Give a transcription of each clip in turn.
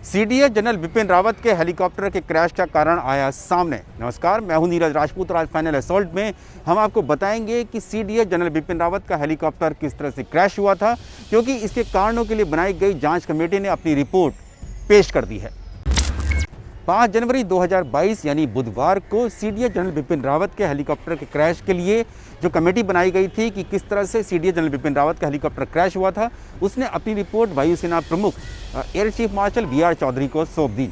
CDS general Bipin Rawat के helicopter के crash का कारण आया सामने। नमस्कार, मैं हूं नीरज राजपूत और आज फाइनल असॉल्ट में हम आपको बताएंगे कि सीडीएस जनरल बिपिन रावत का हेलीकॉप्टर किस तरह से क्रैश हुआ था, क्योंकि इसके कारणों के लिए बनाई गई जांच कमेटी ने अपनी रिपोर्ट पेश कर दी है। 5 जनवरी 2022 यानी बुधवार को सीडीएस जनरल बिपिन रावत के हेलीकॉप्टर के क्रैश के लिए जो कमेटी बनाई गई थी कि किस तरह से सीडीएस जनरल बिपिन रावत का हेलीकॉप्टर क्रैश हुआ था, उसने अपनी रिपोर्ट वायुसेना प्रमुख air chief marshal BR Chaudhari को सौंप दी।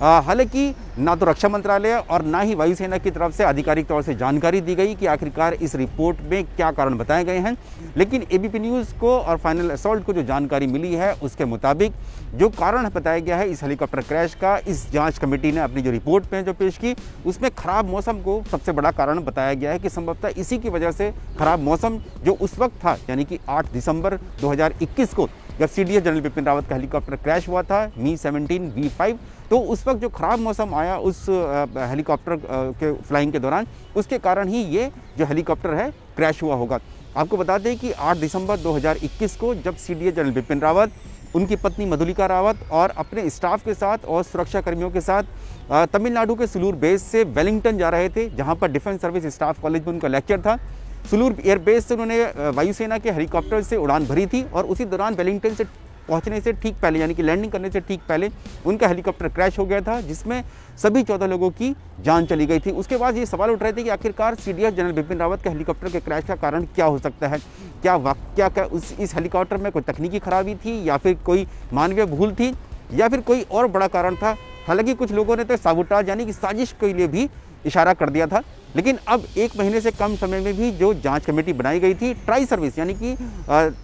हालांकि ना तो रक्षा मंत्रालय और ना ही वायुसेना की तरफ से आधिकारिक तौर से जानकारी दी गई कि आखिरकार इस रिपोर्ट में क्या कारण बताए गए हैं, लेकिन एबीपी न्यूज़ को और फाइनल असॉल्ट को जो जानकारी मिली है उसके मुताबिक जो कारण बताया गया है इस हेलीकॉप्टर क्रैश का, इस जांच कमेटी ने अपनी जो रिपोर्ट में जो पेश की उसमें खराब मौसम को सबसे बड़ा कारण बताया गया है कि संभवतः इसी की वजह से खराब मौसम जो उस वक्त था, यानी कि 8 दिसंबर 2021 को जब सीडीएस जनरल बिपिन रावत का हेलीकॉप्टर क्रैश हुआ था मी-17 V5, तो उस वक्त जो खराब मौसम आया उस हेलीकॉप्टर के फ्लाइंग के दौरान, उसके कारण ही ये जो हेलीकॉप्टर है क्रैश हुआ होगा। आपको बता दें कि 8 दिसंबर 2021 को जब सीडीएस जनरल बिपिन रावत, उनकी पत्नी मधुलिका रावत और अपने स्टाफ के साथ और सुरक्षा कर्मियों के साथ तमिलनाडु के सुलूर बेस से वेलिंगटन जा रहे थे, जहां पर डिफेंस सर्विस स्टाफ कॉलेज में उनका लेक्चर था। सुलूर एयरबेस से उन्होंने वायुसेना के हेलीकॉप्टर से उड़ान भरी थी और उसी दौरान वेलिंगटन से पहुंचने से ठीक पहले, यानी कि लैंडिंग करने से ठीक पहले उनका हेलीकॉप्टर क्रैश हो गया था, जिसमें सभी 14 लोगों की जान चली गई थी। उसके बाद ये सवाल उठ रहे थे कि आखिरकार सीडीएस जनरल बिपिन रावत के हेलीकॉप्टर के क्रैश का कारण क्या हो सकता है। क्या इस हेलीकॉप्टर में कोई तकनीकी खराबी थी, या फिर कोई मानवीय भूल थी, या फिर कोई और बड़ा कारण था। हालांकि कुछ लोगों ने तो साबोटाज यानी कि साजिश के लिए भी इशारा कर दिया था। लेकिन अब 1 महीने से कम समय में भी जो जांच कमेटी बनाई गई थी, ट्राई सर्विस यानी कि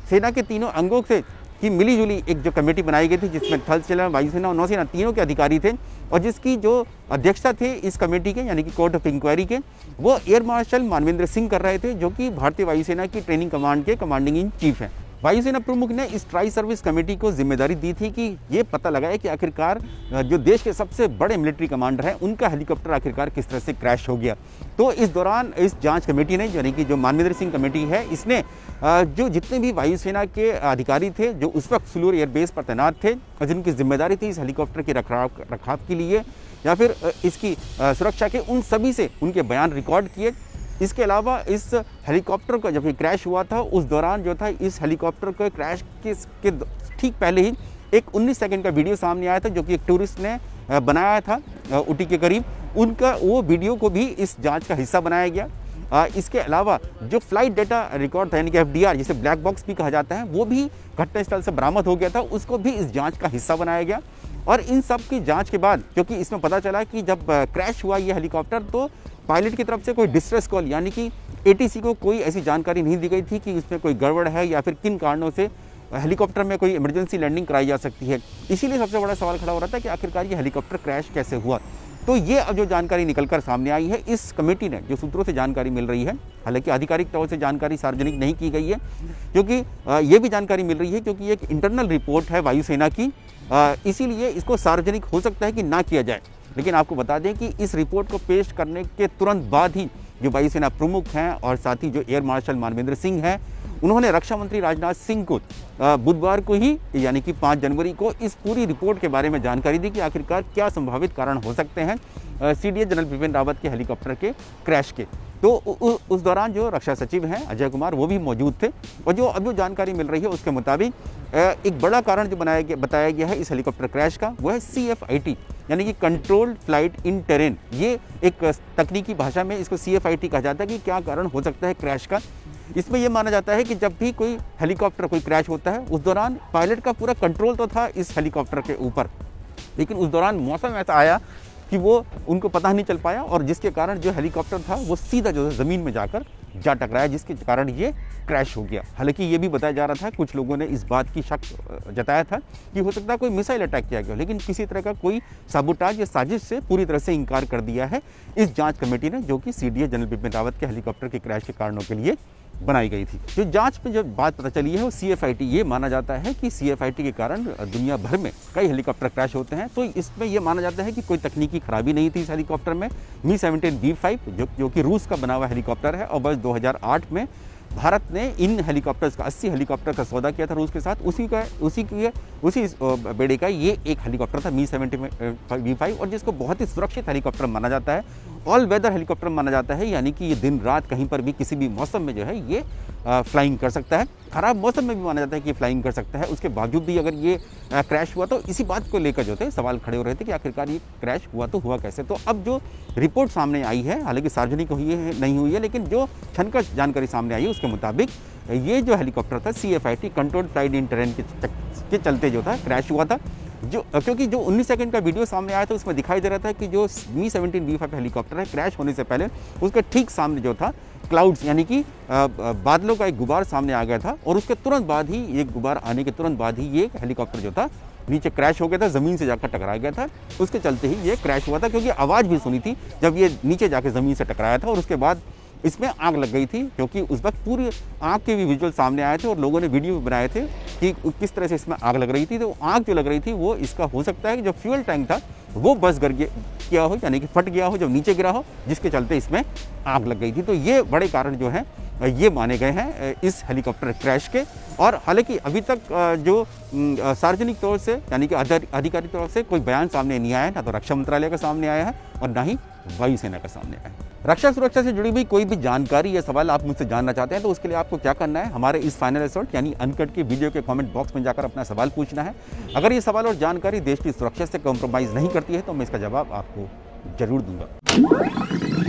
सेना के तीनों अंगों से की मिलीजुली एक जो कमेटी बनाई गई थी, जिसमें थल सेना, वायुसेना और नौसेना तीनों के अधिकारी थे, और जिसकी जो अध्यक्षता थे इस कमेटी के, यानी कि कोर्ट ऑफ इंक्वायरी के, वो एयर मार्शल मानवेंद्र सिंह कर रहे थे, जो कि भारतीय वायुसेना की ट्रेनिंग कमांड के कमांडिंग इन चीफ हैं। वायुसेना प्रमुख ने इस ट्राई सर्विस कमेटी को जिम्मेदारी दी थी कि ये पता लगाए कि आखिरकार जो देश के सबसे बड़े मिलिट्री कमांडर हैं उनका हेलीकॉप्टर आखिरकार किस तरह से क्रैश हो गया। तो इस दौरान इस जांच कमेटी ने, यानी कि जो मानवेंद्र सिंह कमेटी है, इसने जो जितने भी वायुसेना के अधिकारी थे जो उस वक्त सुलूर एयरबेस पर तैनात थे और जिनकी जिम्मेदारी थी इस हेलीकॉप्टर के रखरखाव के लिए या फिर इसकी सुरक्षा के, उन सभी से उनके बयान रिकॉर्ड किए। इसके अलावा इस हेलीकॉप्टर का जब ये क्रैश हुआ था उस दौरान जो था इस हेलीकॉप्टर के क्रैश के ठीक पहले ही एक 19 सेकंड का वीडियो सामने आया था, जो कि एक टूरिस्ट ने बनाया था ऊटी के करीब। उनका वो वीडियो को भी इस जांच का हिस्सा बनाया गया। इसके अलावा जो फ्लाइट डेटा रिकॉर्ड था, यानी कि एफडीआर, जिसे ब्लैक बॉक्स भी कहा जाता है, वो भी घटनास्थल से बरामद हो गया था, उसको भी इस जांच का हिस्सा बनाया गया। और इन सब की जांच के बाद, क्योंकि इसमें पता चला कि जब क्रैश हुआ ये हेलीकॉप्टर, तो पायलट की तरफ से कोई डिस्ट्रेस कॉल यानी कि एटीसी को कोई ऐसी जानकारी नहीं दी गई थी कि इसमें कोई गड़बड़ है या फिर किन कारणों से हेलीकॉप्टर में कोई इमरजेंसी लैंडिंग कराई जा सकती है। इसीलिए सबसे बड़ा सवाल खड़ा हो रहा था कि आखिरकार ये हेलीकॉप्टर क्रैश कैसे हुआ। तो ये अब जो जानकारी निकलकर सामने आई है, इस कमेटी ने, जो सूत्रों से जानकारी मिल रही है, हालांकि आधिकारिक तौर से जानकारी सार्वजनिक नहीं की गई है, क्योंकि ये भी जानकारी मिल रही है क्योंकि ये एक इंटरनल रिपोर्ट है वायुसेना की, इसीलिए इसको सार्वजनिक हो सकता है कि ना किया जाए। लेकिन आपको बता दें कि इस रिपोर्ट को पेश करने के तुरंत बाद ही जो वायुसेना प्रमुख हैं और साथ ही जो एयर मार्शल मानवेंद्र सिंह हैं, उन्होंने रक्षा मंत्री राजनाथ सिंह को बुधवार को ही, यानी कि 5 जनवरी को, इस पूरी रिपोर्ट के बारे में जानकारी दी कि आखिरकार क्या संभावित कारण हो सकते हैं सीडीएस जनरल बिपिन रावत के हेलीकॉप्टर के क्रैश के। तो उस दौरान जो रक्षा सचिव हैं अजय कुमार, वो भी मौजूद थे, और जो अब जो जानकारी मिल रही है उसके मुताबिक एक बड़ा कारण जो बताया गया है इस हेलीकॉप्टर क्रैश का, वो है CFIT, यानी कि कंट्रोल्ड फ्लाइट इन टेरेन। ये एक तकनीकी भाषा में इसको CFIT कहा जाता है कि क्या कारण हो सकता है क्रैश का। इसमें यह माना जाता है कि जब भी कोई हेलीकॉप्टर कोई क्रैश होता है, उस दौरान पायलट का पूरा कंट्रोल तो था इस हेलीकॉप्टर के ऊपर, लेकिन उस दौरान मौसम ऐसा आया कि वो उनको पता नहीं चल पाया, और जिसके कारण जो हेलीकॉप्टर था वो सीधा जो ज़मीन में जाकर जा टकराया, जिसके कारण ये क्रैश हो गया। हालांकि ये भी बताया जा रहा था, कुछ लोगों ने इस बात की शक जताया था कि हो सकता है कोई मिसाइल अटैक किया गया, लेकिन किसी तरह का कोई साबोटाज या साजिश से पूरी तरह से इनकार कर दिया है इस जांच कमेटी ने, जो कि सीडीएस जनरल बिपिन रावत के हेलीकॉप्टर के क्रैश के कारणों के लिए बनाई गई थी। जो जांच में जब बात पता चली है वो CFIT, ये माना जाता है कि CFIT के कारण दुनिया भर में कई हेलीकॉप्टर क्रैश होते हैं, तो इसमें यह माना जाता है कि कोई तकनीकी खराबी नहीं थी इस हेलीकॉप्टर में। मी-17 V5 जो कि रूस का बना हुआ हेलीकॉप्टर है, और वर्ष 2008 में भारत ने इन हेलीकॉप्टर्स का 80 हेलीकॉप्टर का सौदा किया था रूस के साथ। उसी बेड़े का ये एक हेलीकॉप्टर था Mi-75 और जिसको बहुत ही सुरक्षित हेलीकॉप्टर माना जाता है, ऑल वेदर हेलीकॉप्टर माना जाता है, यानी कि ये दिन रात कहीं पर भी किसी भी मौसम में जो है ये फ्लाइंग कर सकता है। ख़राब मौसम में भी माना जाता है कि फ्लाइंग कर सकता है। उसके बावजूद भी अगर ये क्रैश हुआ तो इसी बात को लेकर जो थे सवाल खड़े हो रहे थे कि आखिरकार ये क्रैश हुआ तो हुआ कैसे। तो अब जो रिपोर्ट सामने आई है, हालांकि सार्वजनिक नहीं हुई है, लेकिन जो क्षणिक जानकारी सामने आई है उसके मुताबिक ये जो हेलीकॉप्टर था CFIT control flight in terrain के चलते जो था क्रैश हुआ था। क्योंकि जो 19 सेकंड का वीडियो सामने आया था उसमें दिखाई दे रहा था कि जो Mi-17 V5 हेलीकॉप्टर है क्रैश होने से पहले उसके ठीक सामने जो था क्लाउड्स यानी कि बादलों का एक गुबार सामने आ गया था और उसके तुरंत बाद ही ये गुबार आने के तुरंत बाद ही ये हेलीकॉप्टर जो था नीचे क्रैश हो गया था, ज़मीन से जाकर टकरा गया था। उसके चलते ही ये क्रैश हुआ था, क्योंकि आवाज़ भी सुनी थी जब ये नीचे जाकर ज़मीन से टकराया था और उसके बाद इसमें आग लग गई थी, क्योंकि उस वक्त पूरी आग के भी विजुअल सामने आए थे और लोगों ने वीडियो भी बनाए थे कि किस तरह से इसमें आग लग रही थी। तो आग जो लग रही थी वो इसका हो सकता है कि जो फ्यूल टैंक था वो बस गया हो, यानी कि फट गया हो जब नीचे गिरा हो, जिसके चलते इसमें आग लग गई थी। तो ये बड़े कारण जो हैं ये माने गए हैं इस हेलीकॉप्टर क्रैश के। और हालांकि अभी तक जो सार्वजनिक तौर से यानी कि आधिकारिक तौर से कोई बयान सामने नहीं आया है, ना तो रक्षा मंत्रालय का सामने आया है और ना ही वायुसेना का सामने आया है। रक्षा सुरक्षा से जुड़ी हुई कोई भी जानकारी या सवाल आप मुझसे जानना चाहते हैं तो उसके लिए आपको क्या करना है, हमारे इस फाइनल असॉल्ट यानी अनकट के वीडियो के कमेंट बॉक्स में जाकर अपना सवाल पूछना है। अगर ये सवाल और जानकारी देश की सुरक्षा से कॉम्प्रोमाइज़ नहीं करती है तो मैं इसका जवाब आपको जरूर दूंगा।